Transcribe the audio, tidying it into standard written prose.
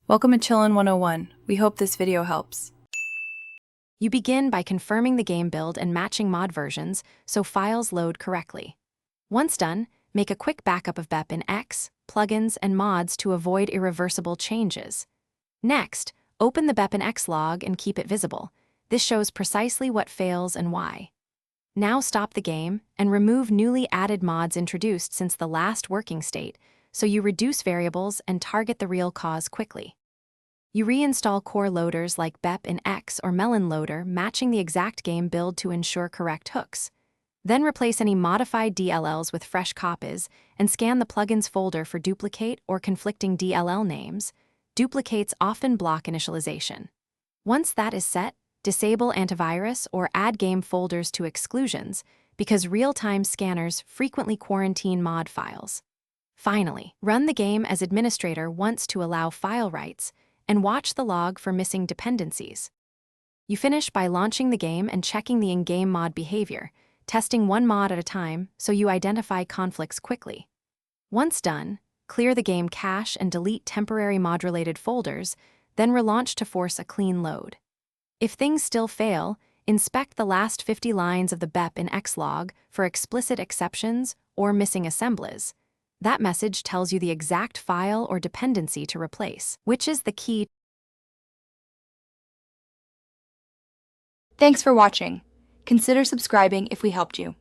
Welcome to Chillin' 101. We hope this video helps. You begin by confirming the game build and matching mod versions so files load correctly. Once done, make a quick backup of BEP in X, plugins, and mods to avoid irreversible changes. Next, open the BEP in X log and keep it visible. This shows precisely what fails and why. Now stop the game and remove newly added mods introduced since the last working state, so you reduce variables and target the real cause quickly. You reinstall core loaders like BEP in X or Melon Loader, matching the exact game build to ensure correct hooks. Then replace any modified DLLs with fresh copies and scan the plugins folder for duplicate or conflicting DLL names. Duplicates often block initialization. Once that is set, disable antivirus or add game folders to exclusions because real-time scanners frequently quarantine mod files. Finally, run the game as administrator once to allow file writes and watch the log for missing dependencies. You finish by launching the game and checking the in-game mod behavior, testing one mod at a time so you identify conflicts quickly. Once done, clear the game cache and delete temporary mod-related folders, then relaunch to force a clean load. If things still fail, inspect the last 50 lines of the BEP in Xlog for explicit exceptions or missing assemblies. That message tells you the exact file or dependency to replace, which is the key. Thanks for watching. Consider subscribing if we helped you.